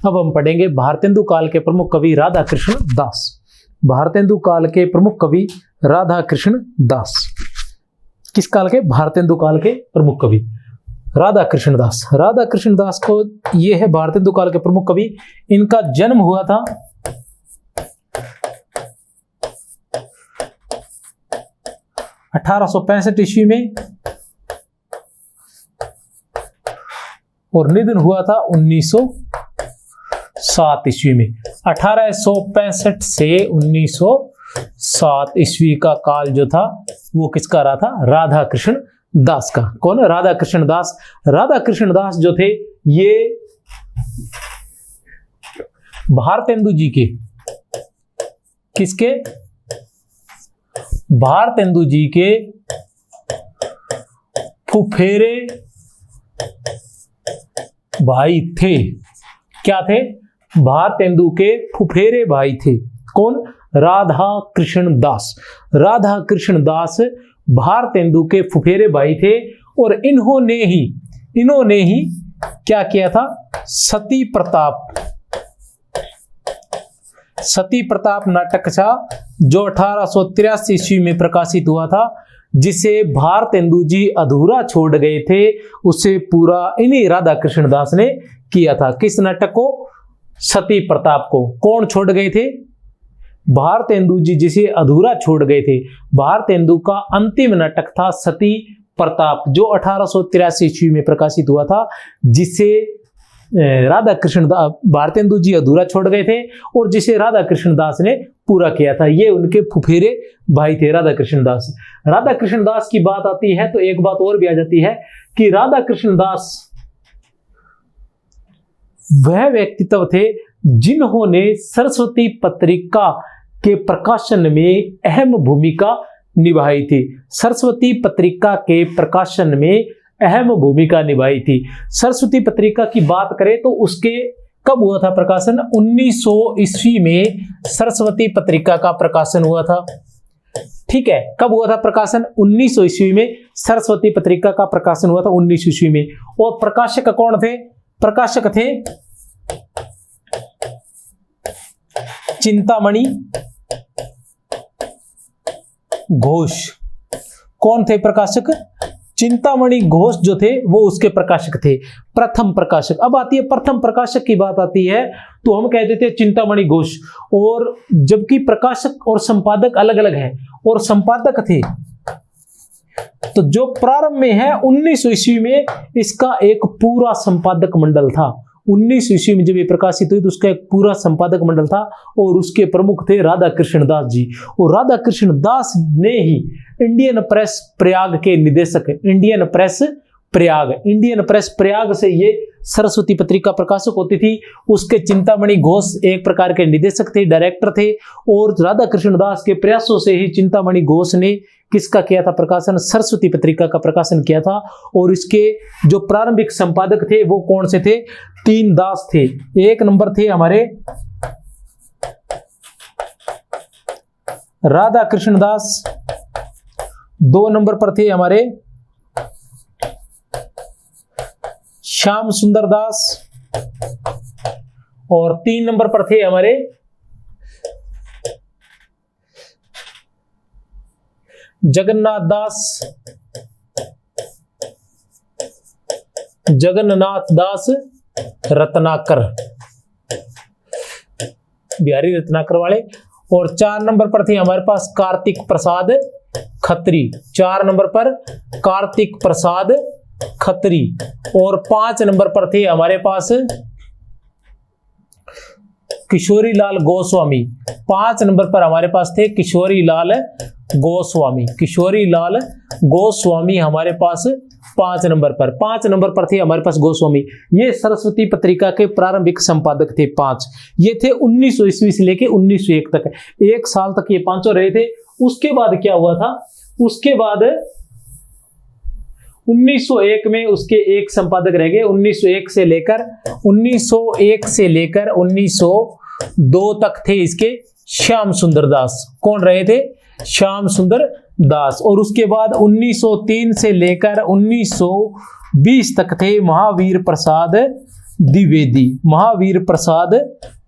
अब हम पढ़ेंगे भारतेंदु काल के प्रमुख कवि राधा कृष्ण दास। भारतेंदु काल के प्रमुख कवि राधा कृष्ण दास। किस काल के? भारतेंदु काल के प्रमुख कवि राधा कृष्ण दास। राधा कृष्ण दास को ये है भारतेंदु काल के प्रमुख कवि। इनका जन्म हुआ था 1865 ईस्वी में और निधन हुआ था 1907 ईस्वी में। 1865 से 1907 ईस्वी का काल जो था वो किसका रहा था? राधा कृष्ण दास का। कौन? राधा कृष्ण दास। राधा कृष्ण दास जो थे ये भारतेंदु जी के, किसके? भारतेंदु जी के फुफेरे भाई थे। क्या थे? भारतेंदु के फुफेरे भाई थे। कौन? राधा कृष्ण दास। राधा कृष्ण दास भारतेंदु के फुफेरे भाई थे और इन्होंने ही क्या किया था? सती प्रताप नाटक था जो 1883 ईस्वी में प्रकाशित हुआ था, जिसे भारतेंदु जी अधूरा छोड़ गए थे, उसे पूरा इन्हीं राधा कृष्ण दास ने किया था। किस नाटक को? सती प्रताप को। कौन छोड़ गए थे? भारतेंदु जी जिसे अधूरा छोड़ गए थे। भारतेंदु का अंतिम नाटक था सती प्रताप जो 1883 ईस्वी में प्रकाशित हुआ था, जिसे राधा कृष्ण दास, भारतेंदु जी अधूरा छोड़ गए थे और जिसे राधा कृष्ण दास ने पूरा किया था। ये उनके फुफेरे भाई थे राधा कृष्ण दास। राधा कृष्ण दास की बात आती है तो एक बात और भी आ जाती है कि राधा कृष्ण दास वह व्यक्तित्व थे जिन्होंने सरस्वती पत्रिका के प्रकाशन में अहम भूमिका निभाई थी। सरस्वती पत्रिका के प्रकाशन में अहम भूमिका निभाई थी। सरस्वती पत्रिका की बात करें तो उसके कब हुआ था प्रकाशन? 1900 ईस्वी में सरस्वती पत्रिका का प्रकाशन हुआ था। ठीक है, कब हुआ था प्रकाशन? 1900 ईस्वी में सरस्वती पत्रिका का प्रकाशन हुआ था 1900 ईस्वी में। और प्रकाशक कौन थे? प्रकाशक थे चिंतामणि घोष। कौन थे प्रकाशक? चिंतामणि घोष जो थे वो उसके प्रकाशक थे, प्रथम प्रकाशक। अब आती है प्रथम प्रकाशक की बात आती है तो हम कह देते हैं चिंतामणि घोष, और जबकि प्रकाशक और संपादक अलग अलग हैं और संपादक थे तो जो प्रारंभ में है 1900 ईस्वी में इसका एक पूरा संपादक मंडल था। 1900 ईस्वी में जब ये प्रकाशित हुई तो उसका एक पूरा संपादक मंडल था और उसके प्रमुख थे राधा कृष्ण दास जी। और राधा कृष्ण दास ने ही इंडियन प्रेस प्रयाग के निदेशक, इंडियन प्रेस प्रयाग से ये सरस्वती पत्रिका प्रकाशक होती थी। उसके चिंतामणि घोष एक प्रकार के निदेशक थे, डायरेक्टर थे, और राधा कृष्ण दास के प्रयासों से ही चिंतामणि घोष ने किसका किया था प्रकाशन? सरस्वती पत्रिका का प्रकाशन किया था। और इसके जो प्रारंभिक संपादक थे वो कौन से थे? 3 दास थे। एक नंबर थे हमारे राधा कृष्ण दास, 2 नंबर पर थे हमारे श्याम सुंदर दास और 3 नंबर पर थे हमारे जगन्नाथ दास रत्नाकर, बिहारी रत्नाकर वाले। और 4 नंबर पर थे हमारे पास कार्तिक प्रसाद खत्री। 4 नंबर पर कार्तिक प्रसाद खत्री। और 5 नंबर पर थे हमारे पास किशोरी लाल गोस्वामी। 5 नंबर पर हमारे पास थे किशोरी लाल गोस्वामी हमारे पास 5 नंबर पर। 5 नंबर पर थे हमारे पास गोस्वामी। ये सरस्वती पत्रिका के प्रारंभिक संपादक थे 5। ये थे 1900 ईस्वी से लेके 1901 तक, 1 साल तक ये पांचों रहे थे। उसके बाद क्या हुआ था? उसके बाद 1901 में उसके एक संपादक रह गए। 1901 से लेकर 1902 तक थे इसके श्याम सुंदर दास। कौन रहे थे? श्याम सुंदर दास। और उसके बाद 1903 से लेकर 1920 तक थे महावीर प्रसाद द्विवेदी, महावीर प्रसाद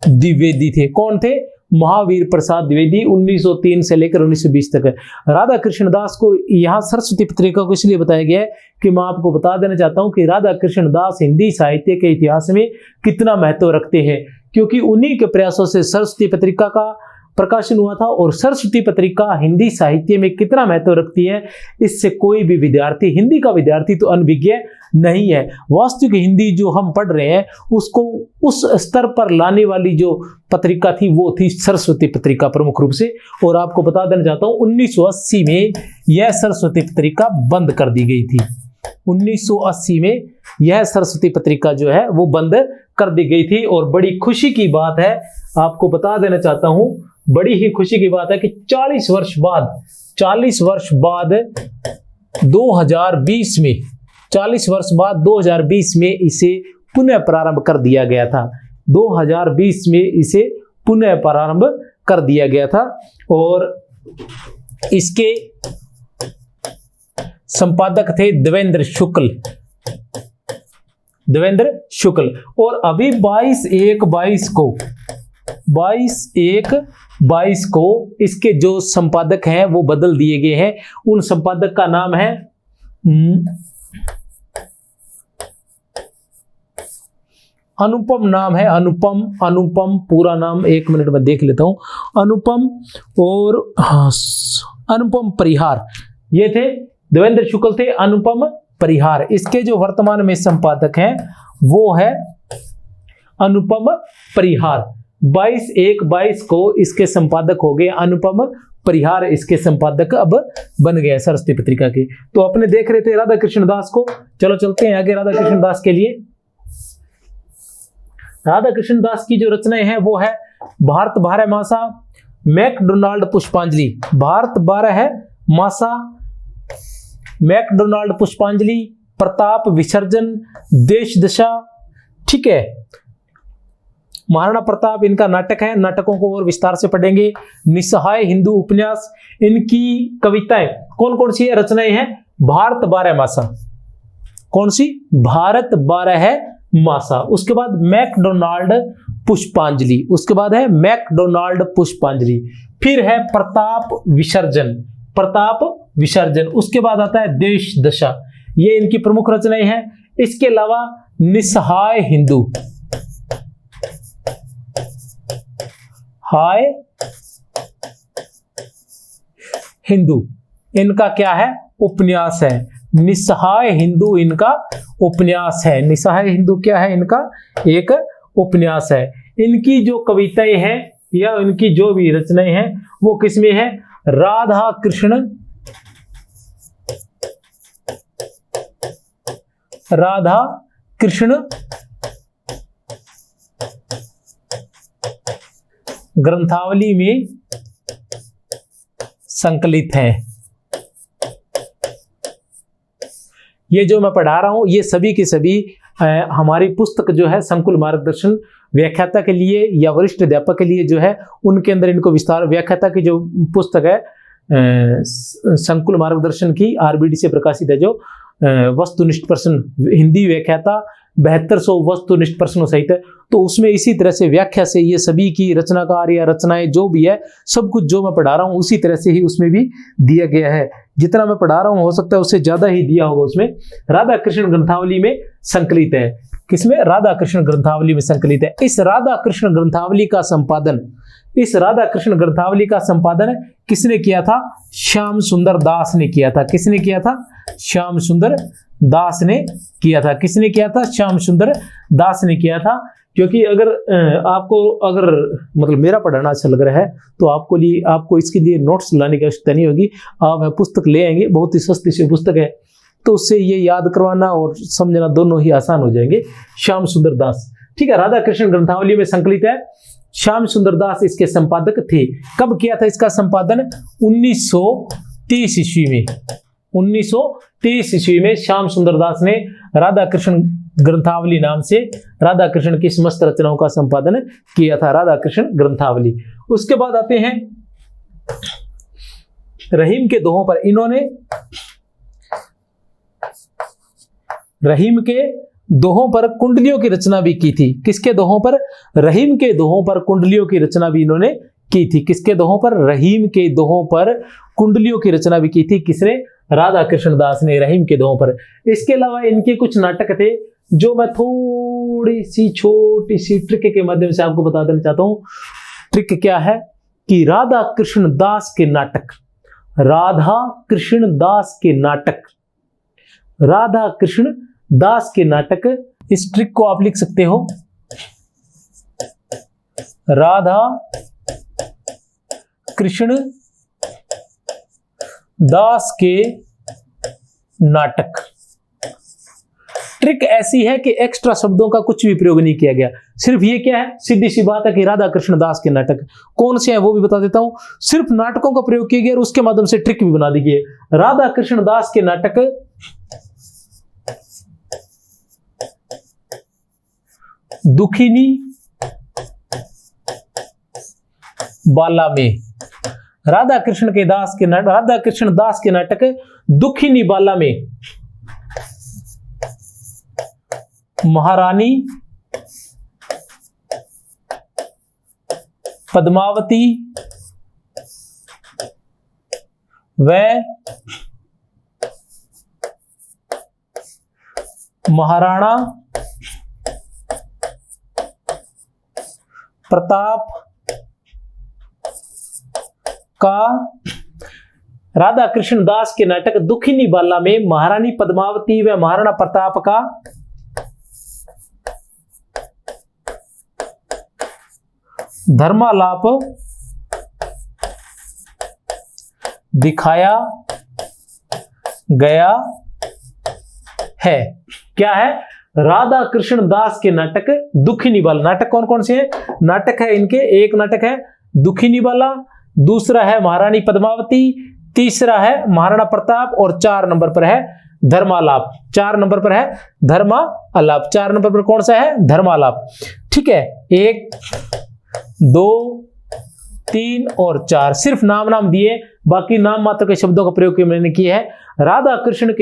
द्विवेदी थे। कौन थे? महावीर प्रसाद द्विवेदी। 1903 से लेकर 1920 तक। राधा कृष्ण दास को यहाँ सरस्वती पत्रिका को इसलिए बताया गया है कि मैं आपको बता देना चाहता हूँ कि राधा कृष्ण दास हिंदी साहित्य के इतिहास में कितना महत्व रखते हैं, क्योंकि उन्हीं के प्रयासों से सरस्वती पत्रिका का प्रकाशन हुआ था। और सरस्वती पत्रिका हिंदी साहित्य में कितना महत्व रखती है, इससे कोई भी विद्यार्थी, हिंदी का विद्यार्थी तो अनभिज्ञ नहीं है। वास्तविक हिंदी जो हम पढ़ रहे हैं उसको उस स्तर पर लाने वाली जो पत्रिका थी वो थी सरस्वती पत्रिका प्रमुख रूप से। और आपको बता देना चाहता हूँ 1980 में यह सरस्वती पत्रिका बंद कर दी गई थी। 1980 में यह सरस्वती पत्रिका जो है वो बंद कर दी गई थी। और बड़ी खुशी की बात है, आपको बता देना चाहता हूं, बड़ी ही खुशी की बात है कि 40 वर्ष बाद 2020 में 40 वर्ष बाद 2020 में इसे पुनः प्रारंभ कर दिया गया था। 2020 में इसे पुनः प्रारंभ कर दिया गया था। और इसके संपादक थे देवेंद्र शुक्ल। और अभी 22/1/22 को इसके जो संपादक हैं वो बदल दिए गए हैं। उन संपादक का नाम है अनुपम, नाम है अनुपम पूरा नाम 1 मिनट में देख लेता हूं। अनुपम परिहार, ये थे देवेंद्र शुक्ल थे अनुपम परिहार। इसके जो वर्तमान में संपादक हैं वो है अनुपम परिहार। 22/1/22 को इसके संपादक हो गए अनुपम परिहार, इसके संपादक अब बन गए सरस्वती पत्रिका के। तो अपने देख रहे थे राधा कृष्ण दास को, चलो चलते हैं आगे राधा कृष्ण दास के लिए। राधा कृष्ण दास की जो रचनाएं हैं वो है भारत 12 मासा, मैकडोनाल्ड पुष्पांजलि। भारत 12 मासा, मैकडोनाल्ड पुष्पांजलि, प्रताप विसर्जन, देश दशा, ठीक है, महाराणा प्रताप इनका नाटक है, नाटकों को और विस्तार से पढ़ेंगे। निस्सहाय हिंदू उपन्यास, इनकी कविताएं कौन कौन सी है, रचनाएं हैं भारत 12 मासा। कौन सी? भारत 12 मासा। उसके बाद मैकडोनाल्ड पुष्पांजलि, उसके बाद है मैकडोनाल्ड पुष्पांजलि, फिर है प्रताप विसर्जन, उसके बाद आता है देश दशा। ये इनकी प्रमुख रचनाएं हैं। इसके अलावा निस्सहाय हिंदू इनका क्या है? उपन्यास है। निस्सहाय हिंदू इनका उपन्यास है। निस्सहाय हिंदू क्या है? इनका एक उपन्यास है। इनकी जो कविताएं हैं या इनकी जो भी रचनाएं हैं वो किसमें है? राधा कृष्ण ग्रंथावली में संकलित है। ये जो मैं पढ़ा रहा हूं ये सभी के सभी हमारी पुस्तक जो है संकुल मार्गदर्शन व्याख्याता के लिए या वरिष्ठ अध्यापक के लिए जो है उनके अंदर इनको विस्तार, व्याख्याता की जो पुस्तक है संकुल मार्गदर्शन की आरबीडी से प्रकाशित है, जो वस्तुनिष्ठ प्रश्न हिंदी व्याख्याता 7200 वस्तुनिष्ठ प्रश्नों सहित है। तो उसमें इसी तरह से व्याख्या से ये सभी की रचनाकार या रचनाएं जो भी है सब कुछ जो मैं पढ़ा रहा हूँ उसी तरह से ही उसमें भी दिया गया है। जितना मैं पढ़ा रहा हूँ हो सकता है उससे ज्यादा ही दिया होगा उसमें। राधा कृष्ण ग्रंथावली में संकलित है। किसमें? राधा कृष्ण ग्रंथावली में संकलित है। इस राधा कृष्ण ग्रंथावली का संपादन किसने किया था? श्याम सुंदर दास ने किया था। किसने किया था? श्याम सुंदर दास ने किया था। किसने किया था? श्याम सुंदर दास ने किया था। क्योंकि अगर आपको मतलब मेरा पढ़ाना अच्छा लग रहा है तो आपको इसके लिए नोट्स लाने की आवश्यकता नहीं होगी। आप पुस्तक ले आएंगे, बहुत ही सस्ती सी पुस्तक है, तो उससे ये याद करवाना और समझना दोनों ही आसान हो जाएंगे। श्याम सुंदर दास, ठीक है, राधा कृष्ण ग्रंथावली में संकलित है। श्याम सुंदर दास इसके संपादक थे। कब किया था इसका संपादन? 1930 ईस्वी में। 1930 ईस्वी में श्याम सुंदर दास ने राधा कृष्ण ग्रंथावली नाम से राधा कृष्ण की समस्त रचनाओं का संपादन किया था, राधा कृष्ण ग्रंथावली। उसके बाद आते हैं रहीम के दोहों पर। इन्होंने रहीम के दोहों पर कुंडलियों की रचना भी की थी। किसके दोहों पर? रहीम के दोहों पर कुंडलियों की रचना भी इन्होंने की थी। किसके दोहों पर? रहीम के दोहों पर कुंडलियों की रचना भी की थी। किसने? राधा कृष्ण दास ने, रहीम के दोहों पर। इसके अलावा इनके कुछ नाटक थे जो मैं थोड़ी सी छोटी सी ट्रिक के माध्यम से आपको बता देना चाहता हूं। ट्रिक क्या है कि राधा कृष्ण दास के नाटक, राधा कृष्ण दास के नाटक, राधा कृष्ण दास के नाटक, इस ट्रिक को आप लिख सकते हो, राधा कृष्ण दास के नाटक। ट्रिक ऐसी है कि एक्स्ट्रा शब्दों का कुछ भी प्रयोग नहीं किया गया, सिर्फ ये क्या है, सीधी सी बात है कि राधा कृष्ण दास के नाटक कौन से हैं वो भी बता देता हूं। सिर्फ नाटकों का प्रयोग किया गया और उसके माध्यम से ट्रिक भी बना दी गई। राधा कृष्ण दास के नाटक दुखिनी बाला में, राधा कृष्ण दास के नाटक दुखिनी बाला में महारानी पद्मावती व महाराणा प्रताप का, राधा कृष्ण दास के नाटक दुखिनी बाला में महारानी पद्मावती व महाराणा प्रताप का धर्मालाप दिखाया गया है। क्या है? राधा कृष्ण दास के नाटक दुखिनी बाला। नाटक कौन कौन से हैं? नाटक है इनके, एक नाटक है दुखिनी बाला, दूसरा है महारानी पद्मावती, तीसरा है महाराणा प्रताप और 4 नंबर पर है धर्मालाप। 4 नंबर पर है धर्मालाप। 4 नंबर पर कौन सा है? धर्मालाप। ठीक है, 1 2 3 और 4 सिर्फ नाम दिए, बाकी नाम मात्र के शब्दों का प्रयोग मैंने किया है। राधा कृष्ण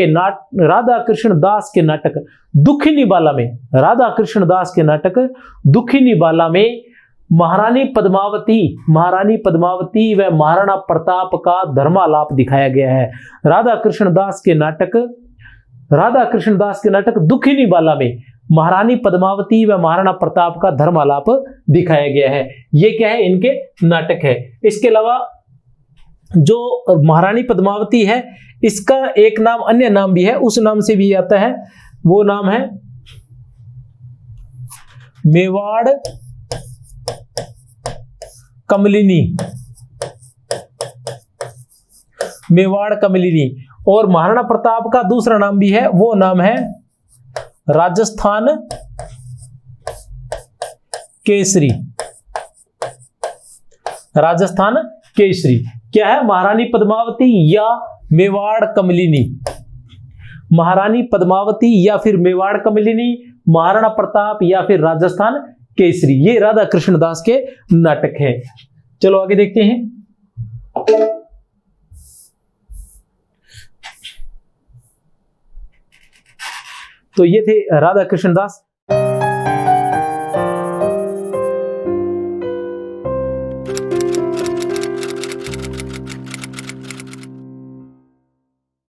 दास के नाटक दुखिनी बाला में, राधा कृष्ण दास के नाटक दुखिनी बाला में महारानी पद्मावती व महाराणा प्रताप का धर्मालाप दिखाया गया है। राधा कृष्ण दास के नाटक दुखिनी बाला में महारानी पद्मावती व महाराणा प्रताप का धर्मालाप दिखाया गया है। ये क्या है? इनके नाटक है। इसके अलावा जो महारानी पद्मावती है, इसका एक नाम, अन्य नाम भी है, उस नाम से भी आता है, वो नाम है मेवाड़ कमलिनी। मेवाड़ कमलिनी। और महाराणा प्रताप का दूसरा नाम भी है, वो नाम है राजस्थान केसरी। राजस्थान केसरी क्या है? महारानी पद्मावती या मेवाड़ कमलिनी। महारानी पद्मावती या फिर मेवाड़ कमलिनी, महाराणा प्रताप या फिर राजस्थान केसरी। ये राधा कृष्ण दास के नाटक हैं। चलो आगे देखते हैं। तो ये थे राधा कृष्ण दास।